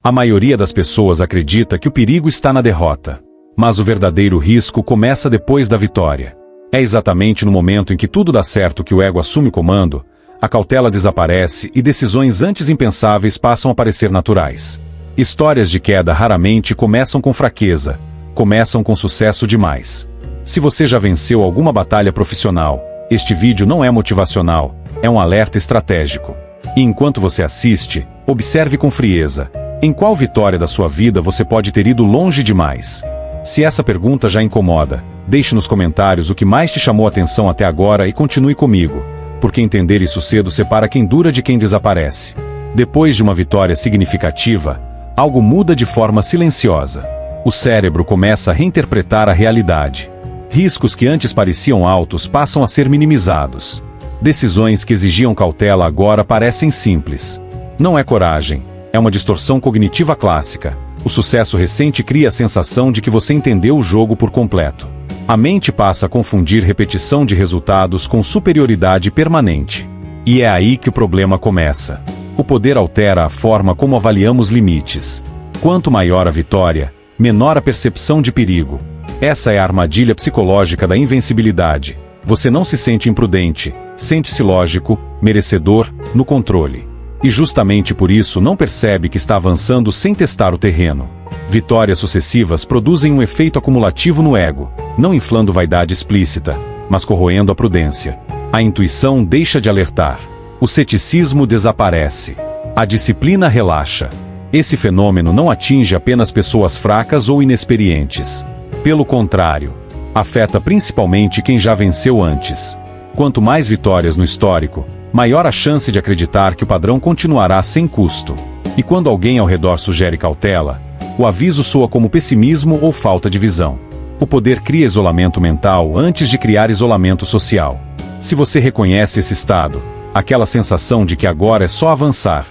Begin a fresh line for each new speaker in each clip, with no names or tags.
A maioria das pessoas acredita que o perigo está na derrota. Mas o verdadeiro risco começa depois da vitória. É exatamente no momento em que tudo dá certo que o ego assume o comando, a cautela desaparece e decisões antes impensáveis passam a parecer naturais. Histórias de queda raramente começam com fraqueza, começam com sucesso demais. Se você já venceu alguma batalha profissional, este vídeo não é motivacional, é um alerta estratégico. E enquanto você assiste, observe com frieza. Em qual vitória da sua vida você pode ter ido longe demais? Se essa pergunta já incomoda, deixe nos comentários o que mais te chamou a atenção até agora e continue comigo, porque entender isso cedo separa quem dura de quem desaparece. Depois de uma vitória significativa, algo muda de forma silenciosa. O cérebro começa a reinterpretar a realidade. Riscos que antes pareciam altos passam a ser minimizados. Decisões que exigiam cautela agora parecem simples. Não é coragem, é uma distorção cognitiva clássica. O sucesso recente cria a sensação de que você entendeu o jogo por completo. A mente passa a confundir repetição de resultados com superioridade permanente. E é aí que o problema começa. O poder altera a forma como avaliamos limites. Quanto maior a vitória, menor a percepção de perigo. Essa é a armadilha psicológica da invencibilidade. Você não se sente imprudente, sente-se lógico, merecedor, no controle. E justamente por isso não percebe que está avançando sem testar o terreno. Vitórias sucessivas produzem um efeito acumulativo no ego, não inflando vaidade explícita, mas corroendo a prudência. A intuição deixa de alertar. O ceticismo desaparece. A disciplina relaxa. Esse fenômeno não atinge apenas pessoas fracas ou inexperientes. Pelo contrário, afeta principalmente quem já venceu antes. Quanto mais vitórias no histórico, maior a chance de acreditar que o padrão continuará sem custo. E quando alguém ao redor sugere cautela, o aviso soa como pessimismo ou falta de visão. O poder cria isolamento mental antes de criar isolamento social. Se você reconhece esse estado, aquela sensação de que agora é só avançar,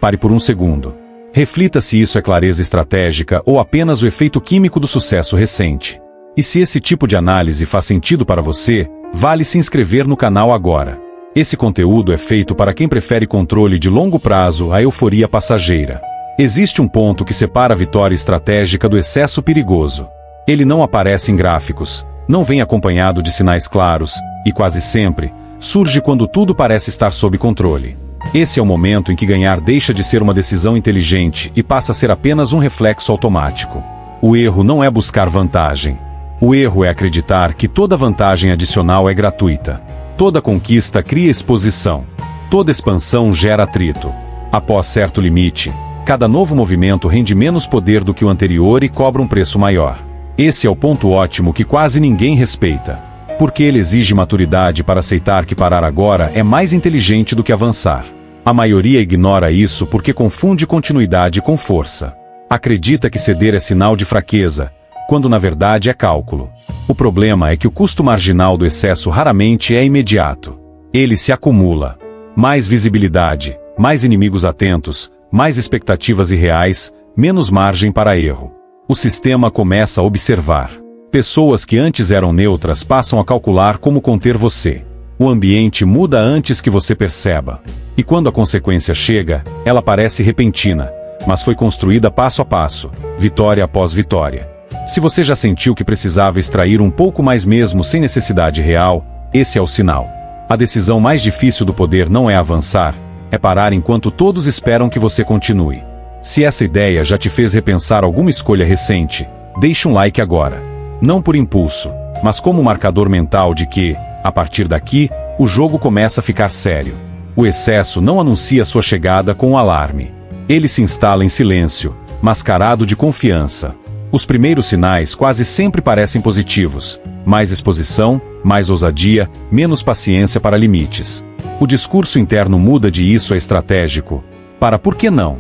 pare por um segundo. Reflita se isso é clareza estratégica ou apenas o efeito químico do sucesso recente. E se esse tipo de análise faz sentido para você, vale se inscrever no canal agora. Esse conteúdo é feito para quem prefere controle de longo prazo à euforia passageira. Existe um ponto que separa a vitória estratégica do excesso perigoso. Ele não aparece em gráficos, não vem acompanhado de sinais claros, e quase sempre, surge quando tudo parece estar sob controle. Esse é o momento em que ganhar deixa de ser uma decisão inteligente e passa a ser apenas um reflexo automático. O erro não é buscar vantagem. O erro é acreditar que toda vantagem adicional é gratuita. Toda conquista cria exposição. Toda expansão gera atrito. Após certo limite, cada novo movimento rende menos poder do que o anterior e cobra um preço maior. Esse é o ponto ótimo que quase ninguém respeita. Porque ele exige maturidade para aceitar que parar agora é mais inteligente do que avançar. A maioria ignora isso porque confunde continuidade com força. Acredita que ceder é sinal de fraqueza, quando na verdade é cálculo. O problema é que o custo marginal do excesso raramente é imediato. Ele se acumula. Mais visibilidade, mais inimigos atentos, mais expectativas irreais, menos margem para erro. O sistema começa a observar. Pessoas que antes eram neutras passam a calcular como conter você. O ambiente muda antes que você perceba. E quando a consequência chega, ela parece repentina, mas foi construída passo a passo, vitória após vitória. Se você já sentiu que precisava extrair um pouco mais mesmo sem necessidade real, esse é o sinal. A decisão mais difícil do poder não é avançar, é parar enquanto todos esperam que você continue. Se essa ideia já te fez repensar alguma escolha recente, deixe um like agora. Não por impulso, mas como um marcador mental de que, a partir daqui, o jogo começa a ficar sério. O excesso não anuncia sua chegada com um alarme. Ele se instala em silêncio, mascarado de confiança. Os primeiros sinais quase sempre parecem positivos. Mais exposição, mais ousadia, menos paciência para limites. O discurso interno muda de isso a estratégico para por que não?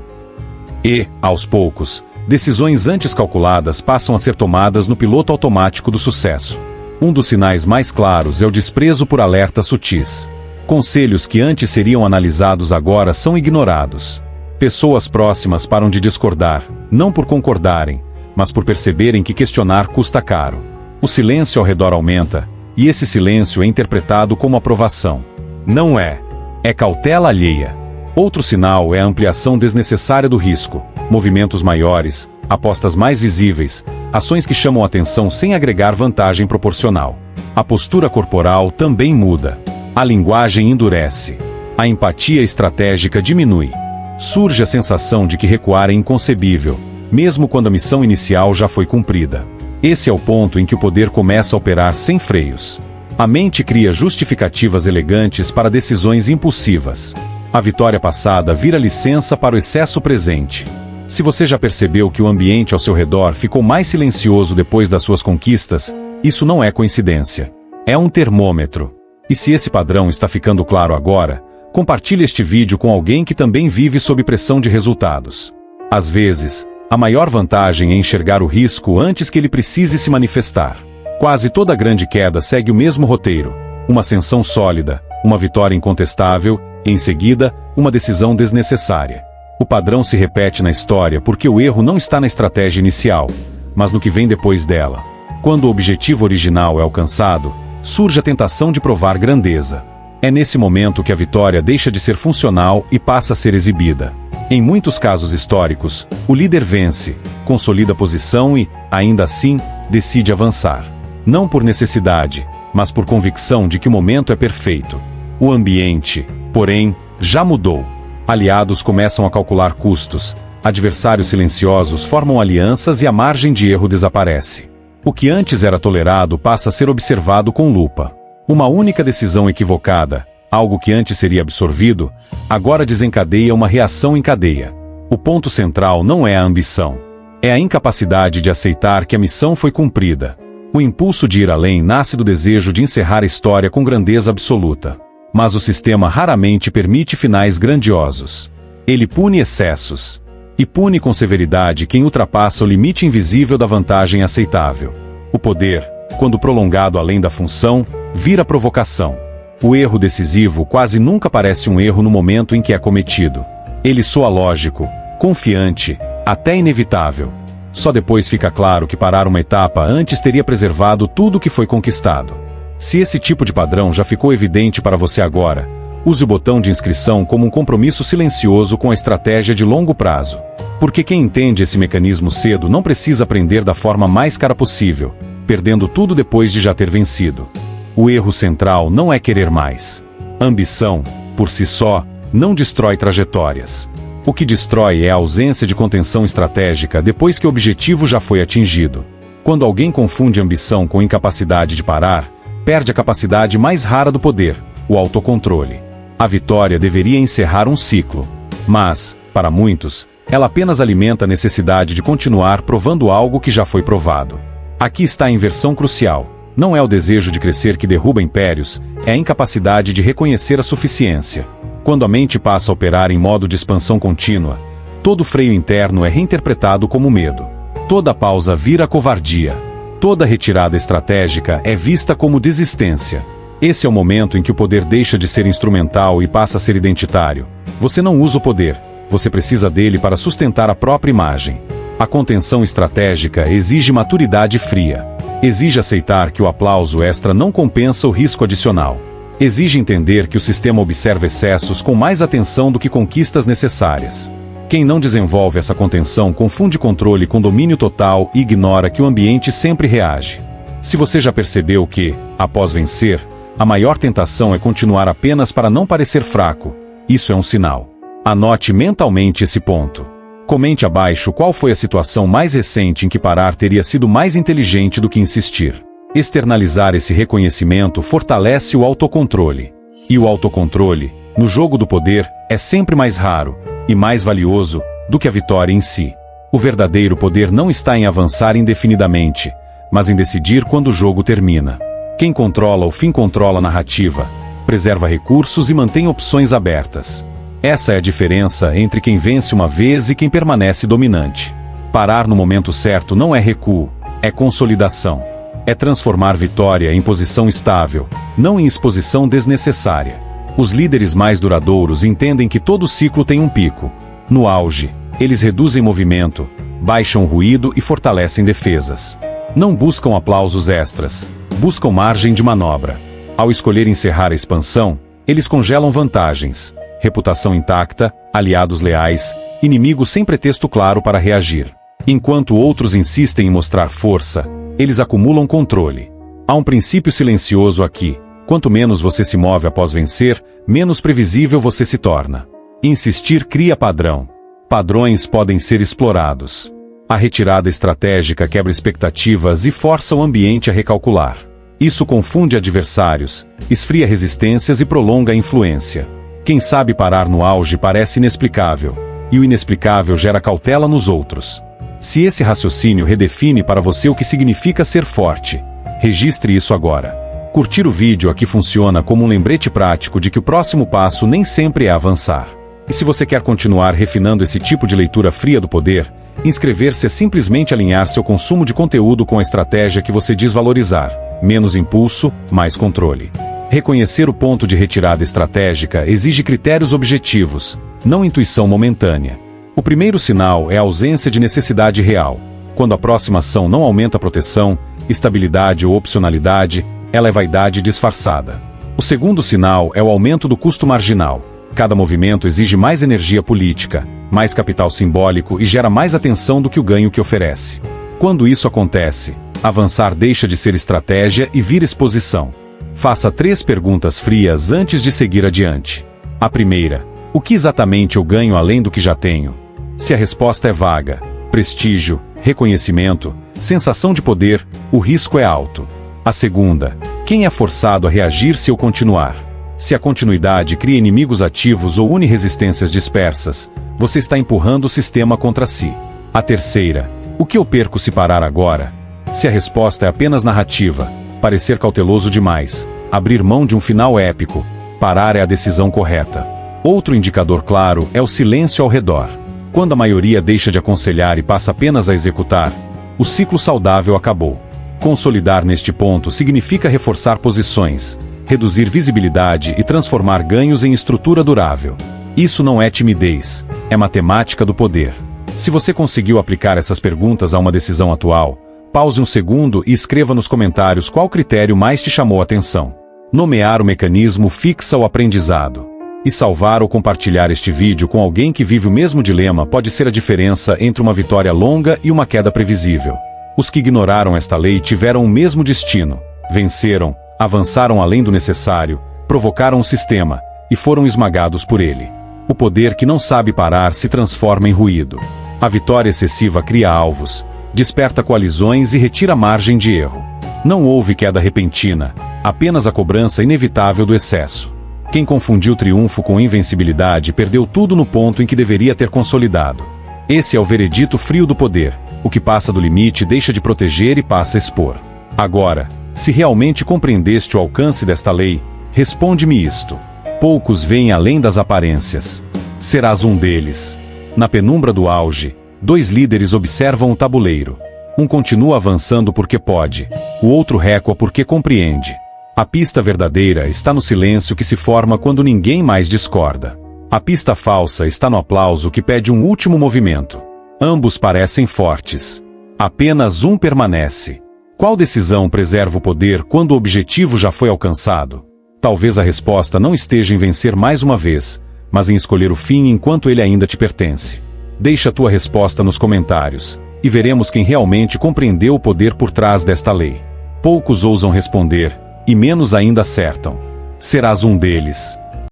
E, aos poucos, decisões antes calculadas passam a ser tomadas no piloto automático do sucesso. Um dos sinais mais claros é o desprezo por alertas sutis. Conselhos que antes seriam analisados agora são ignorados. Pessoas próximas param de discordar, não por concordarem, mas por perceberem que questionar custa caro. O silêncio ao redor aumenta, e esse silêncio é interpretado como aprovação. Não é. É cautela alheia. Outro sinal é a ampliação desnecessária do risco, movimentos maiores, apostas mais visíveis, ações que chamam atenção sem agregar vantagem proporcional. A postura corporal também muda. A linguagem endurece. A empatia estratégica diminui. Surge a sensação de que recuar é inconcebível, mesmo quando a missão inicial já foi cumprida. Esse é o ponto em que o poder começa a operar sem freios. A mente cria justificativas elegantes para decisões impulsivas. A vitória passada vira licença para o excesso presente. Se você já percebeu que o ambiente ao seu redor ficou mais silencioso depois das suas conquistas, isso não é coincidência. É um termômetro. E se esse padrão está ficando claro agora, compartilhe este vídeo com alguém que também vive sob pressão de resultados. Às vezes, a maior vantagem é enxergar o risco antes que ele precise se manifestar. Quase toda grande queda segue o mesmo roteiro: uma ascensão sólida, uma vitória incontestável, e em seguida, uma decisão desnecessária. O padrão se repete na história porque o erro não está na estratégia inicial, mas no que vem depois dela. Quando o objetivo original é alcançado, surge a tentação de provar grandeza. É nesse momento que a vitória deixa de ser funcional e passa a ser exibida. Em muitos casos históricos, o líder vence, consolida a posição e, ainda assim, decide avançar. Não por necessidade, mas por convicção de que o momento é perfeito. O ambiente, porém, já mudou. Aliados começam a calcular custos, adversários silenciosos formam alianças e a margem de erro desaparece. O que antes era tolerado passa a ser observado com lupa. Uma única decisão equivocada, algo que antes seria absorvido, agora desencadeia uma reação em cadeia. O ponto central não é a ambição. É a incapacidade de aceitar que a missão foi cumprida. O impulso de ir além nasce do desejo de encerrar a história com grandeza absoluta. Mas o sistema raramente permite finais grandiosos. Ele pune excessos. E pune com severidade quem ultrapassa o limite invisível da vantagem aceitável. O poder, quando prolongado além da função, vira provocação. O erro decisivo quase nunca parece um erro no momento em que é cometido. Ele soa lógico, confiante, até inevitável. Só depois fica claro que parar uma etapa antes teria preservado tudo o que foi conquistado. Se esse tipo de padrão já ficou evidente para você agora, use o botão de inscrição como um compromisso silencioso com a estratégia de longo prazo. Porque quem entende esse mecanismo cedo não precisa aprender da forma mais cara possível, perdendo tudo depois de já ter vencido. O erro central não é querer mais. Ambição, por si só, não destrói trajetórias. O que destrói é a ausência de contenção estratégica depois que o objetivo já foi atingido. Quando alguém confunde ambição com incapacidade de parar, perde a capacidade mais rara do poder, o autocontrole. A vitória deveria encerrar um ciclo. Mas, para muitos, ela apenas alimenta a necessidade de continuar provando algo que já foi provado. Aqui está a inversão crucial. Não é o desejo de crescer que derruba impérios, é a incapacidade de reconhecer a suficiência. Quando a mente passa a operar em modo de expansão contínua, todo freio interno é reinterpretado como medo. Toda pausa vira covardia. Toda retirada estratégica é vista como desistência. Esse é o momento em que o poder deixa de ser instrumental e passa a ser identitário. Você não usa o poder, você precisa dele para sustentar a própria imagem. A contenção estratégica exige maturidade fria. Exige aceitar que o aplauso extra não compensa o risco adicional. Exige entender que o sistema observa excessos com mais atenção do que conquistas necessárias. Quem não desenvolve essa contenção confunde controle com domínio total e ignora que o ambiente sempre reage. Se você já percebeu que, após vencer, a maior tentação é continuar apenas para não parecer fraco, isso é um sinal. Anote mentalmente esse ponto. Comente abaixo qual foi a situação mais recente em que parar teria sido mais inteligente do que insistir. Externalizar esse reconhecimento fortalece o autocontrole. E o autocontrole, no jogo do poder, é sempre mais raro e mais valioso do que a vitória em si. O verdadeiro poder não está em avançar indefinidamente, mas em decidir quando o jogo termina. Quem controla o fim controla a narrativa, preserva recursos e mantém opções abertas. Essa é a diferença entre quem vence uma vez e quem permanece dominante. Parar no momento certo não é recuo, é consolidação. É transformar vitória em posição estável, não em exposição desnecessária. Os líderes mais duradouros entendem que todo ciclo tem um pico. No auge, eles reduzem movimento, baixam ruído e fortalecem defesas. Não buscam aplausos extras, buscam margem de manobra. Ao escolher encerrar a expansão, eles congelam vantagens, reputação intacta, aliados leais, inimigos sem pretexto claro para reagir. Enquanto outros insistem em mostrar força, eles acumulam controle. Há um princípio silencioso aqui: quanto menos você se move após vencer, menos previsível você se torna. Insistir cria padrão. Padrões podem ser explorados. A retirada estratégica quebra expectativas e força o ambiente a recalcular. Isso confunde adversários, esfria resistências e prolonga a influência. Quem sabe parar no auge parece inexplicável, e o inexplicável gera cautela nos outros. Se esse raciocínio redefine para você o que significa ser forte, registre isso agora. Curtir o vídeo aqui funciona como um lembrete prático de que o próximo passo nem sempre é avançar. E se você quer continuar refinando esse tipo de leitura fria do poder, inscrever-se é simplesmente alinhar seu consumo de conteúdo com a estratégia que você diz valorizar: menos impulso, mais controle. Reconhecer o ponto de retirada estratégica exige critérios objetivos, não intuição momentânea. O primeiro sinal é a ausência de necessidade real. Quando a próxima ação não aumenta a proteção, estabilidade ou opcionalidade, ela é vaidade disfarçada. O segundo sinal é o aumento do custo marginal. Cada movimento exige mais energia política, mais capital simbólico e gera mais atenção do que o ganho que oferece. Quando isso acontece, avançar deixa de ser estratégia e vira exposição. Faça 3 perguntas frias antes de seguir adiante. A primeira: o que exatamente eu ganho além do que já tenho? Se a resposta é vaga, prestígio, reconhecimento, sensação de poder, o risco é alto. A segunda: quem é forçado a reagir se eu continuar? Se a continuidade cria inimigos ativos ou une resistências dispersas, você está empurrando o sistema contra si. A terceira: o que eu perco se parar agora? Se a resposta é apenas narrativa, parecer cauteloso demais, abrir mão de um final épico, parar é a decisão correta. Outro indicador claro é o silêncio ao redor. Quando a maioria deixa de aconselhar e passa apenas a executar, o ciclo saudável acabou. Consolidar neste ponto significa reforçar posições, reduzir visibilidade e transformar ganhos em estrutura durável. Isso não é timidez, é matemática do poder. Se você conseguiu aplicar essas perguntas a uma decisão atual, pause um segundo e escreva nos comentários qual critério mais te chamou a atenção. Nomear o mecanismo fixa o aprendizado. E salvar ou compartilhar este vídeo com alguém que vive o mesmo dilema pode ser a diferença entre uma vitória longa e uma queda previsível. Os que ignoraram esta lei tiveram o mesmo destino. Venceram, avançaram além do necessário, provocaram o sistema, e foram esmagados por ele. O poder que não sabe parar se transforma em ruído. A vitória excessiva cria alvos, desperta coalizões e retira margem de erro. Não houve queda repentina, apenas a cobrança inevitável do excesso. Quem confundiu triunfo com invencibilidade perdeu tudo no ponto em que deveria ter consolidado. Esse é o veredito frio do poder: o que passa do limite deixa de proteger e passa a expor. Agora, se realmente compreendeste o alcance desta lei, responde-me isto. Poucos veem além das aparências. Serás um deles. Na penumbra do auge, 2 líderes observam o tabuleiro. Um continua avançando porque pode, o outro recua porque compreende. A pista verdadeira está no silêncio que se forma quando ninguém mais discorda. A pista falsa está no aplauso que pede um último movimento. Ambos parecem fortes. Apenas um permanece. Qual decisão preserva o poder quando o objetivo já foi alcançado? Talvez a resposta não esteja em vencer mais uma vez, mas em escolher o fim enquanto ele ainda te pertence. Deixa a tua resposta nos comentários, e veremos quem realmente compreendeu o poder por trás desta lei. Poucos ousam responder, e menos ainda acertam. Serás um deles.